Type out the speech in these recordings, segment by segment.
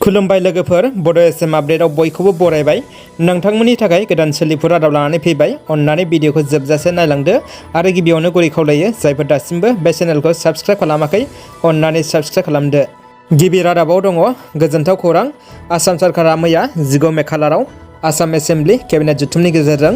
खुलुमबाय लोगोफोर बड' एसएम आपडेटआव बयखौबो बरायबाय। नोंथांमोननि थाखाय गोदान सोलिफु रादाब लानानै फैबाय। अन्नानै भिडिअखौ जोबजासे नायलांदो आरो गिबियावनो गुरै खावलायो जायफोर दासिमबो बे चेनेलखौ साबस्क्राइब खालामाखै अन्नानै साबस्क्राइब खालामदो। गिबि रादाबाव दङ गोजोनथाव खौरां। आसाम सरकारा मैया 15 मे खालाराव आसाम एसेम्बली केबिनेट जथुमनि गेजेरजों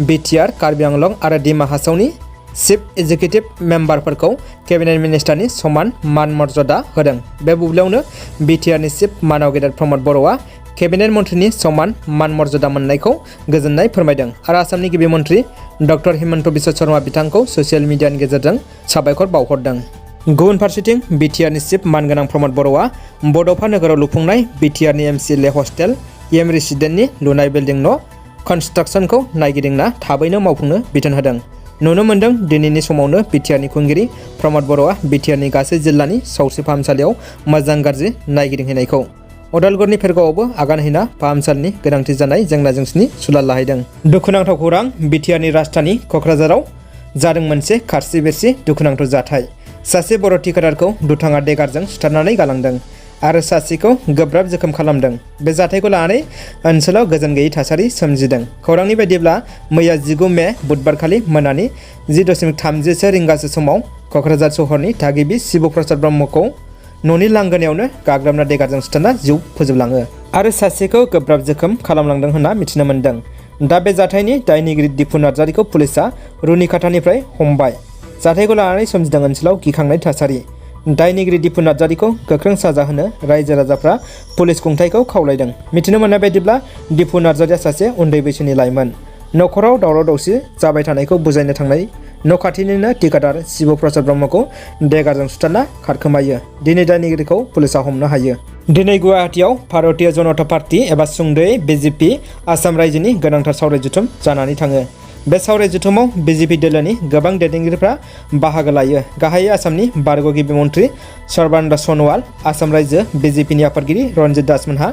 बिटिआर, कार्बि आंलं आरो डिमा हासावनि चिफ एग्जिकिउटिभ मेम्बारफोरखौ केबिनेट मिनिस्टारनि समान मान मर्यादा होदों। बे बुब्लियावनो बिटिआरनि चिफ मानाव गेदेर प्रमद बर'आ केबिनेट मन्थ्रिनि समान मान मर्यादा मोननायखौ गोजोननाय फोरमायदों आरो आसामनि गिबि मन्थ्रि डक्टर हिमन्त बिश्व शर्मा बिथांखौ ससियेल मिडियानि गेजेरजों साबायखर बावहरदों। गुबुन फारसेथिं बिटिआरनि चिफ मानगोनां प्रमद बर'आ बड'फा नोगोराव लुफुंनाय बिटिआरनि एमसिएलए हस्टेल एम रेसिडेन्टनि लुनाय बिल्डिं न' कन्स्ट्राक्शनखौ नायगिदिंना थाबैनो मावफुंनो बिथोन होदों। नुनो मोन्दों दिनैनि समावनो बिटिआरनि खुंगिरि प्रमद बर'आ बिटिआरनि गासै जिल्लानि सावस्रि फाहामसालियाव मोजां गाज्रि नायगिदिंहैनायखौ अदालगुरिनि फेरगावआवबो आगान हैना फाहामसालिनि गोनांथि जानाय जेंना जेंसिनि सुलाद लाहैदों। दुखुनांथाव खौरां, बिटिआरनि राजधानी क'क्राझाराव जादों मोनसे खारसि बेरसि दुखुनांथाव जाथाय। सासे बर' थिखादारखौ दुथाङा देगारजों सुथारनानै गालांदों आरो सासेखौ गोब्राब जोखोम खालामदों। बे जाथायखौ लानानै ओनसोलाव गोजोन गैयै थासारि सोमजिदों। खौरांनि बायदिब्ला मैया 19 मे बुधबारखालि मोनानि 10:30 रिंगासो समाव क'क्राझार सहरनि थागिबि शिब प्रसाद ब्रह्मखौ न'नि लांगोनायावनो गाग्लोबना देगारजों सुथारना जिउ फोजोबलाङो आरो सासेखौ गोब्राब जोखोम खालामलांदों होनना मिथिनो मोन्दों। दा बे जाथायनि दायनिगिरि दिपु नार्जारिखौ पुलिसआ रुनिकाटानिफ्राय हमबाय। जाथायखौ लानानै सोमजिदों ओनसोलाव गिखांनाय थासारि। दायनिगिरि दिपु नार्जारिखौ गोख्रों साजा होनो रायजो राजाफ्रा पुलिस खुंथायखौ खावलायदों। मिथिनो मोननाय बायदिब्ला दिपु नार्जारिया सासे उन्दै बैसोनि लाइमोन। न'खराव दावराव दावसि जाबाय थानायखौ बुजायनो थांनाय न' खाथिनिनो थिकादार शिब प्रसाद ब्रह्मखौ देगारजों सुथारना खारखोमायो। दिनै दायनिगिरिखौ पुलिसआ हमनो हायो। दिनै गुवाहाटीआव भारतीय जनता पार्टी एबा सुंद'यै बिजेपि आसाम रायजोनि गोनांथार सावराय जथुम जानानै थाङो। बे सावराय जथुमाव बिजेपि दोलोनि गोबां दैदेनगिरिफ्रा बाहागो लायो। गाहायै आसामनि बारग' गिबि मन्थ्रि सर्बानन्द सन'वाल, आसाम रायजो बिजेपिनि आफादगिरि रन्जित दासमोनहा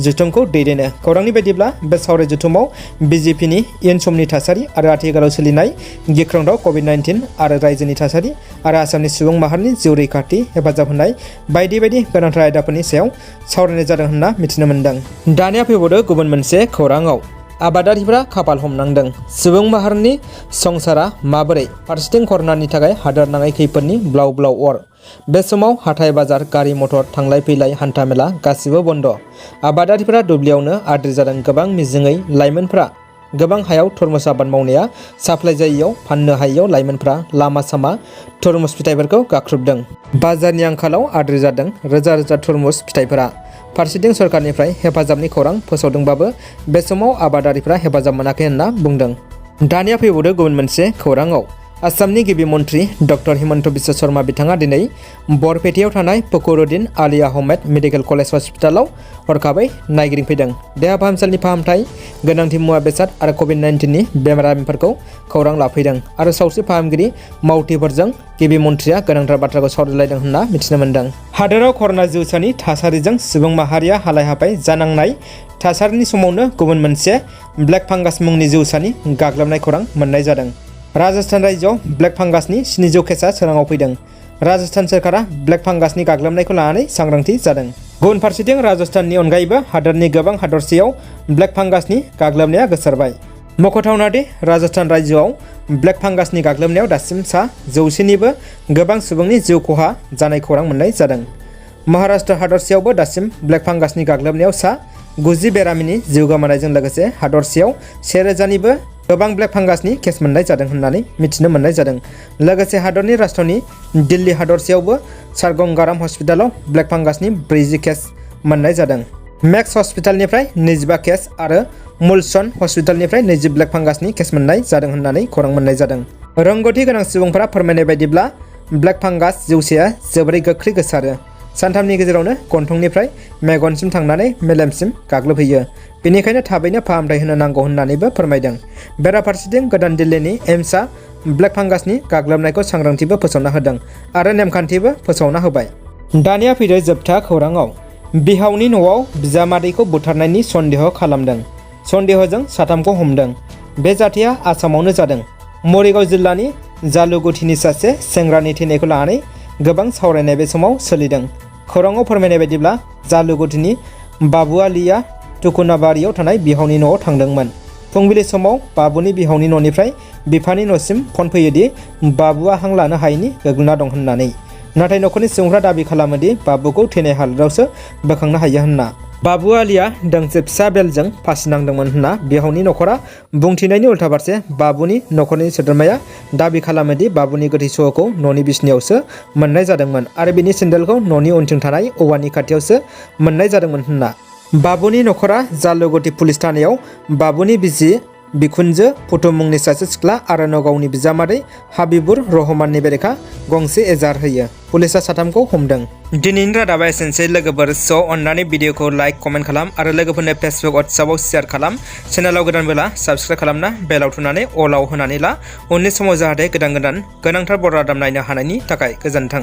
जथुमखौ दैदेनो। खौरांनि बायदिब्ला बे सावराय जथुमाव बिजेपिनि इयुन समनि थासारि आरो आथिखालाव सोलिनाय गिख्रंथाव कभिड-19 आरो रायजोनि थासारि आरो आसामनि सुबुं माहारिनि जिउ रैखाथि हेफाजाब होनाय बायदि बायदि गोनांथार आयदाफोरनि सायाव सावरायनाय जादों होनना मिथिनो मोन्दों। दानिया फैबावदो गुबुन मोनसे खौराङाव। आबादारिफ्रा खाफाल हमनांदों। सुबुं माहारिनि संसारा माबोरै? फारसेथिं कर'नानि थाखाय हादोरनाङै खैफोदनि ब्लाव ब्लाव अर। बे समाव हाथाय बाजार, गारि मटर, थांलाय फैलाय, हान्था मेला गासिबो बन्द'। आबादारिफोरा दुब्लियावनो आद्रि जादों। गोबां मिजिङै लाइमोनफ्रा गोबां हायाव थरमुस आबाद मावनाया साप्लाय जायैयाव फाननो हायैयाव लाइमोनफ्रा लामा सामा थरमुस फिथाइफोरखौ गाख्रुबदों। बाजारनि आंखालाव आद्रि जादों रोजा रोजा थरमुस फिथाइफोरा। फारसेथिं सरकारनिफ्राय हेफाजाबनि खौरां फोसावदोंबाबो बे समाव आबादारिफ्रा हेफाजाब मोनाखै होनना बुंदों। दानिया फैबावदो गुबुन मोनसे खौराङाव। आसामनि गिबि मन्थ्रि डक्टर हिमन्त बिश्व शर्मा बिथाङा दिनै बरपेटायाव थानाय फखरुद्दिन आली आहमेद मेडिकेल कलेज हस्पिटालाव हरखाबै नायगिदिंफैदों। देहा फाहामसालिनि फाहामथाय, गोनांथि मुवा बेसाद आरो कभिड-19नि बेरामिफोरखौ खौरां लाफैदों आरो सावस्रि फाहामगिरि मावथिफोरजों गिबि मन्थ्रिया गोनांथार बाथ्राखौ सावरायलायदों होनना मिथिनो मोन्दों। हादोराव कर'ना जिउसानि थासारिजों सुबुं माहारिया हालाय हाफाय जानांनाय थासारिनि समावनो गुबुन मोनसे ब्लेक फांगास मुंनि जिउसानि गाग्लोबनाय खौरां मोननाय जादों। राजस्थान रायजोआव ब्लेक फांगासनि 700 केसआ सोराङाव फैदों। राजस्थान सोरखारा ब्लेक फांगासनि गाग्लोबनायखौ लानानै सांग्रांथि जादों। गुबुन फारसेथिं राजस्थाननि अनगायैबो हादोरनि गोबां हादरसेयाव ब्लेक फांगासनि गाग्लोबनाया गोसारबाय। मख'थावना दि राजस्थान रायजोआव ब्लेक फांगासनि गाग्लोबनायाव दासिम सा 100निबो गोबां सुबुंनि जिउ खहा जानाय खौरां मोननाय जादों। महाराष्ट्र हादरसेयावबो दासिम ब्लेक फांगासनि गाग्लोबनायाव सा 90 बेरामिनि जिउ गोमानायजों लोगोसे हादरसेयाव 1000निबो गोबां ब्लेक फांगासनि केस मोननाय जादों होननानै मिथिनो मोननाय जादों। लोगोसे हादरनि राजधानी दिल्ली हादरसेयावबो सारगंगाराम हस्पिटालाव ब्लेक फांगासनि 40 केस मोननाय जादों। मेक्स हस्पिटालनिफ्राय 25 केस आरो मुलसन हस्पिटालनिफ्राय 20 ब्लेक फांगासनि केस मोननाय जादों होननानै खौरां मोननाय जादों। रोंगौथि गोनां सुबुंफोरा फोरमायनाय बायदिब्ला ब्लेक फांगास जिउसाया जोबोरै गोख्रै गोसारो। सानथामनि गेजेरावनो गन्थंनिफ्राय मेगनसिम थांनानै मेलेमसिम गाग्लोबहैयो। बेनिखायनो थाबैनो फाहामथाय होनो नांगौ होननानैबो फोरमायदों। बेराफारसेथिं गोदान दिल्लीनि एम्सआ ब्लेक फांगासनि गाग्लोबनायखौ सांग्रांथिबो फोसावना होदों आरो नेमखान्थिबो फोसावना होबाय। दानिया फैदो जोबथा खौराङाव। बिहावनि न'आव बिजामादैखौ बुथारनायनि सन्देह खालामदों। सन्देहजों साथामखौ हमदों। बे जाथाया आसामावनो जादों। मरिगाव जिल्लानि जालुगुथिनि सासे सेंग्रानि थैनायखौ लानानै गोबां सावरायनाय बे समाव सोलिदों। खौराङाव फोरमायनाय बायदिब्ला जालुगुथिनि बाबु आलिया टुकुनाबारियाव थानाय बिहावनि न'आव थांदोंमोन। फुंबिलि समाव बाबुनि बिहावनि न'निफ्राय बिफानि न'सिम फन फैयोदि बाबुआ हां लानो हायैनि गोग्लैना दं होननानै। नाथाय न'खरनि सुबुंफ्रा दाबि खालामोदि बाबुखौ थैनाय हालोदावसो बोखांनो हायो होनना। बाबु आलिया दोंसे फिसा बेलजों फासि नांदोंमोन होनना बिहावनि न'खरा बुंथिनायनि उल्था फारसे बाबुनि न'खरनि सोद्रोमाया दाबि खालामोदि बाबुनि गोथै सह'खौ न'नि बिसिनायावसो मोननाय जादोंमोन आरो बिनि सेन्देलखौ न'नि उनथिं थानाय औवानि खाथियावसो मोननाय जादोंमोन होनना। बाबुनि न'खरा जालुगुथि पुलिस थानायाव बाबुनि बिसि बिखुनजो फुथु मुंनि सासे सिख्ला आरो नगावनि बिजामादै हाबिबुर रहमाननि बेरेखा गंसे एजार होयो। पुलिसा साथामखौ हमदों। दिनैनि रादाबा एसेनोसै लोगोफोर। अननानै भिडिअखौ लाइक कमेन्ट खालाम आरो लोगोफोरनो फेसबुक वाट्सएपआव शेयार खालाम। चेनेलाव गोदानबोला साबस्क्राइब खालामना बेलाव थुनानै अलाव होनानै ला। उननि समाव जाहाथे गोदान गोनांथार बर' रादाब नायनो हानायनि थाखाय गोजोन्थों।